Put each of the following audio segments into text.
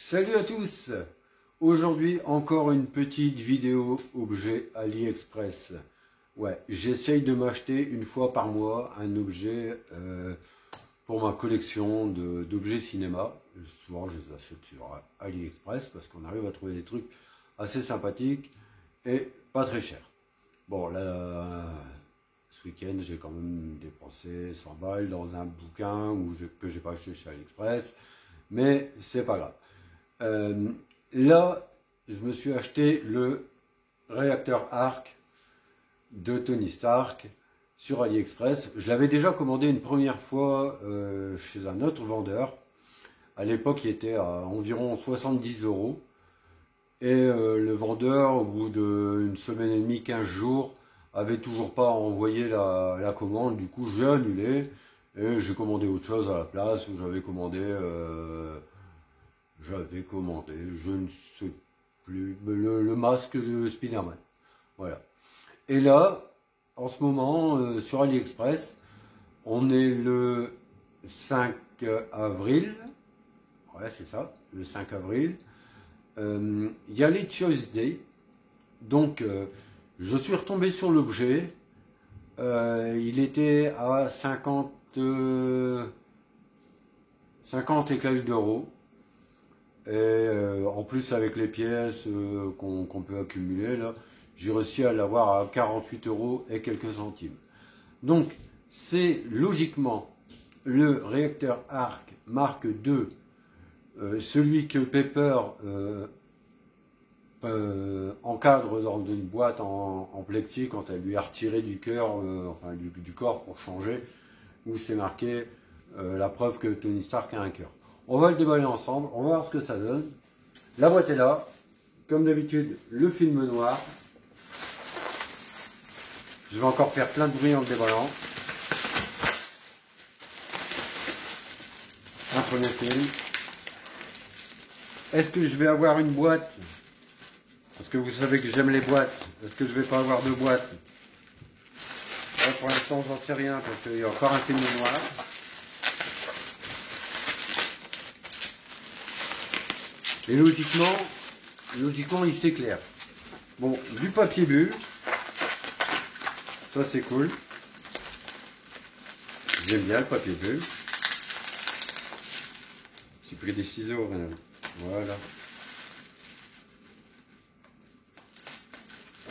Salut à tous! Aujourd'hui encore une petite vidéo objet AliExpress. Ouais, j'essaye de m'acheter une fois par mois un objet pour ma collection d'objets cinéma. Souvent je les achète sur AliExpress parce qu'on arrive à trouver des trucs assez sympathiques et pas très chers. Bon là, ce week-end j'ai quand même dépensé 100 balles dans un bouquin que j'ai pas acheté chez AliExpress, mais c'est pas grave. Là, je me suis acheté le réacteur arc de Tony Stark sur AliExpress. Je l'avais déjà commandé une première fois chez un autre vendeur. À l'époque, il était à environ 70 €. Et le vendeur, au bout d'une semaine et demie, 15 jours, avait toujours pas envoyé la commande. Du coup, j'ai annulé et j'ai commandé autre chose à la place. J'avais commandé, je ne sais plus, le masque de Spider-Man. Voilà. Et là, en ce moment, sur AliExpress, on est le 5 avril. Ouais, c'est ça, le 5 avril. Il y a les Choice Day. Donc, je suis retombé sur l'objet. Il était à 50 et quelques d'euros. Et en plus, avec les pièces qu'on peut accumuler, là, j'ai réussi à l'avoir à 48 € et quelques centimes. Donc, c'est logiquement le réacteur arc Mark II, celui que Pepper encadre dans une boîte en plexi quand elle lui a retiré du cœur, enfin du corps pour changer, où c'est marqué la preuve que Tony Stark a un cœur. On va le déballer ensemble, on va voir ce que ça donne. La boîte est là, comme d'habitude, le film noir. Je vais encore faire plein de bruit en le déballant. Un premier film. Est-ce que je vais avoir une boîte? Parce que vous savez que j'aime les boîtes. Est-ce que je vais pas avoir de boîte? Là, pour l'instant, j'en sais rien parce qu'il y a encore un film noir. Et logiquement, il s'éclaire. Bon, du papier bulle. Ça, c'est cool. J'aime bien le papier bulle. J'ai pris des ciseaux, voilà.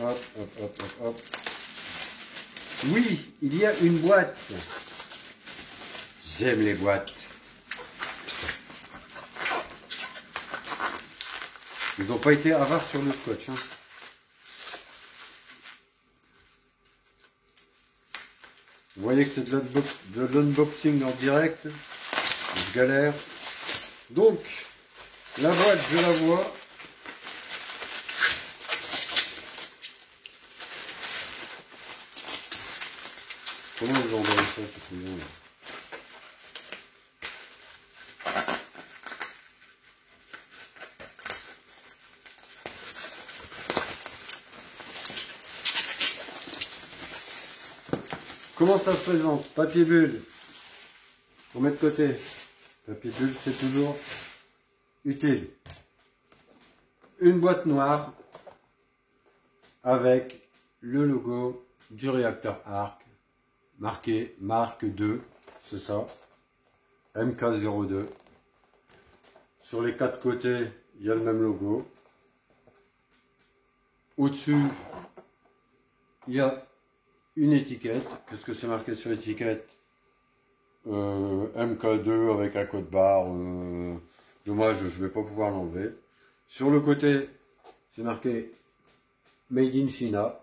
Hop, hop, hop, hop, hop. Oui, il y a une boîte. J'aime les boîtes. Ils n'ont pas été avares sur le scotch. Hein. Vous voyez que c'est de l'unboxing en direct. Je galère. Donc, la boîte, je la vois. Comment ils ont envoyé ça, ce couillon là? Comment ça se présente? Papier bulle. On met de côté. Papier bulle, c'est toujours utile. Une boîte noire avec le logo du réacteur arc marqué Mark II, c'est ça, MK02. Sur les quatre côtés, il y a le même logo. Au-dessus, il y a une étiquette. Qu'est-ce que c'est marqué sur l'étiquette? MK2 avec un code barre. Dommage, je ne vais pas pouvoir l'enlever. Sur le côté, c'est marqué Made in China.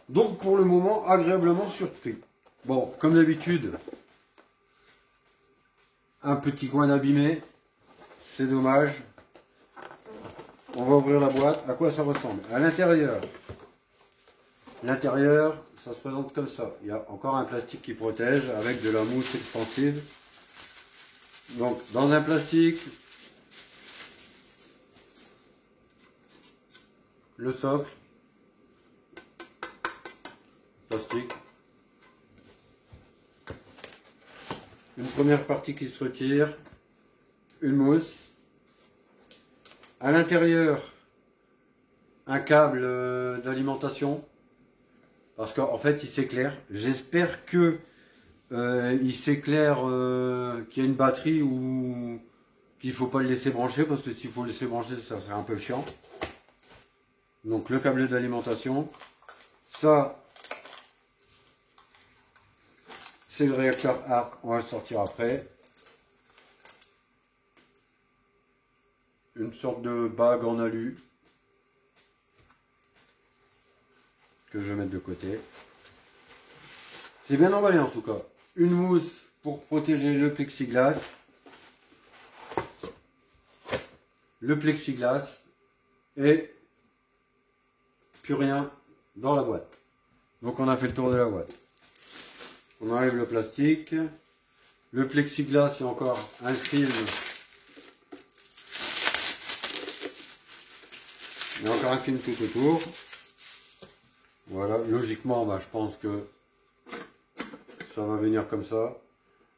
Donc pour le moment, agréablement surpris. Bon, comme d'habitude, un petit coin abîmé. C'est dommage. On va ouvrir la boîte. À quoi ça ressemble? À l'intérieur. L'intérieur, ça se présente comme ça. Il y a encore un plastique qui protège avec de la mousse expansive. Donc, dans un plastique, le socle, plastique, une première partie qui se retire, une mousse. À l'intérieur, un câble d'alimentation. Parce qu'en fait, il s'éclaire. J'espère que il s'éclaire, qu'il y a une batterie ou qu'il ne faut pas le laisser brancher. Parce que s'il faut le laisser brancher, ça serait un peu chiant. Donc le câble d'alimentation. Ça, c'est le réacteur arc. On va le sortir après. Une sorte de bague en alu que je vais mettre de côté. C'est bien emballé en tout cas. Une mousse pour protéger le plexiglas. Le plexiglas et plus rien dans la boîte. Donc on a fait le tour de la boîte. On enlève le plastique. Le plexiglas, c'est encore un film. Il y a encore un film tout autour. Voilà, logiquement, bah, je pense que ça va venir comme ça.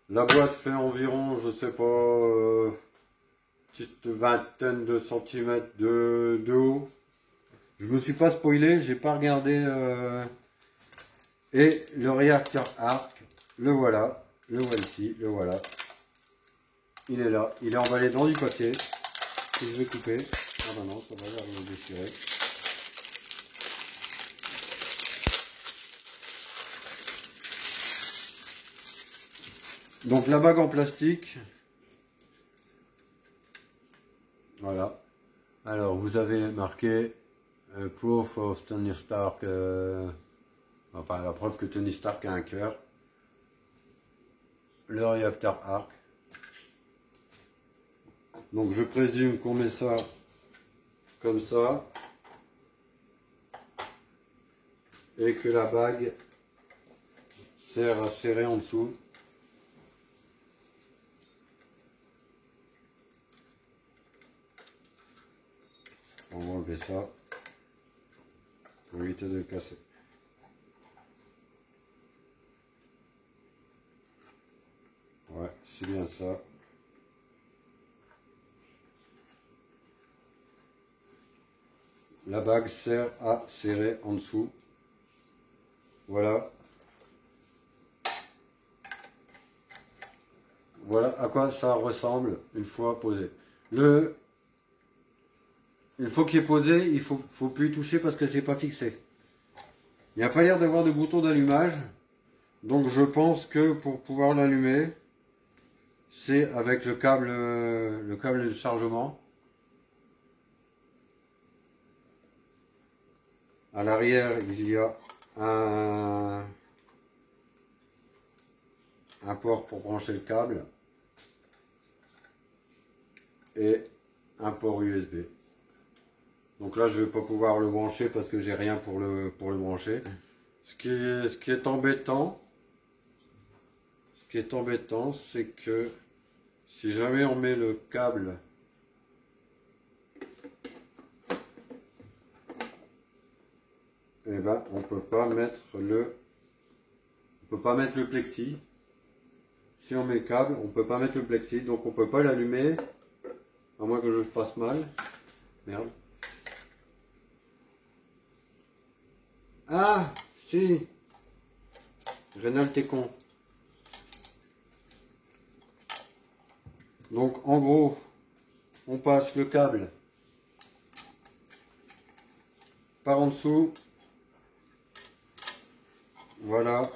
La boîte fait environ, je sais pas, petite vingtaine de centimètres de haut. Je me suis pas spoilé, j'ai pas regardé. Et le réacteur arc, le voilà, le voici, le voilà. Il est là, il est emballé dans du papier que je vais couper. Ah bah non, ça va le déchirer. Donc la bague en plastique. Voilà. Alors vous avez marqué Proof of Tony Stark. Enfin la preuve que Tony Stark a un cœur. Le réacteur arc. Donc je présume qu'on met ça comme ça. Et que la bague sert à serrer en dessous. On va enlever ça pour éviter de le casser. Ouais, c'est bien ça. La bague sert à serrer en dessous. Voilà. Voilà à quoi ça ressemble une fois posé. Une fois qu'il est posé, il faut plus y toucher parce que c'est pas fixé. Il n'y a pas l'air d'avoir de bouton d'allumage. Donc je pense que pour pouvoir l'allumer, c'est avec le câble de chargement. À l'arrière, il y a un port pour brancher le câble et un port USB. Donc là, je ne vais pas pouvoir le brancher parce que j'ai rien pour le brancher. Ce qui est embêtant, c'est que si jamais on met le câble eh ben, on peut pas mettre le plexi. Si on met le câble, on peut pas mettre le plexi, donc on peut pas l'allumer, à moins que je le fasse mal. Merde. Ah, si. Rénal, t'es con. Donc en gros, on passe le câble par en dessous. Voilà.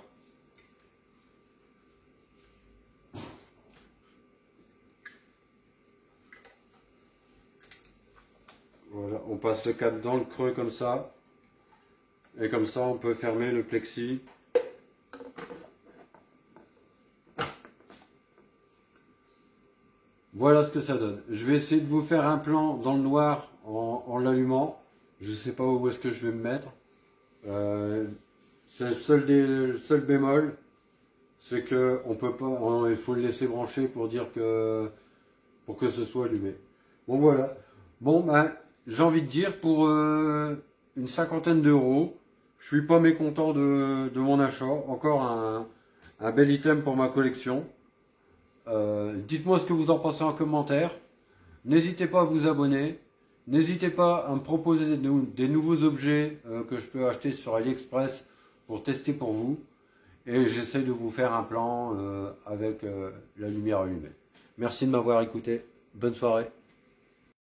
Voilà, on passe le câble dans le creux comme ça. Et comme ça, on peut fermer le plexi. Voilà ce que ça donne. Je vais essayer de vous faire un plan dans le noir en l'allumant. Je ne sais pas où est-ce que je vais me mettre. C'est le seul bémol. C'est que on peut pas, il faut le laisser brancher pour que ce soit allumé. Bon voilà. Bon ben, j'ai envie de dire pour une cinquantaine d'euros, je suis pas mécontent de mon achat. Encore un bel item pour ma collection. Dites-moi ce que vous en pensez en commentaire. N'hésitez pas à vous abonner. N'hésitez pas à me proposer des nouveaux objets que je peux acheter sur AliExpress pour tester pour vous. Et j'essaie de vous faire un plan avec la lumière allumée. Merci de m'avoir écouté. Bonne soirée.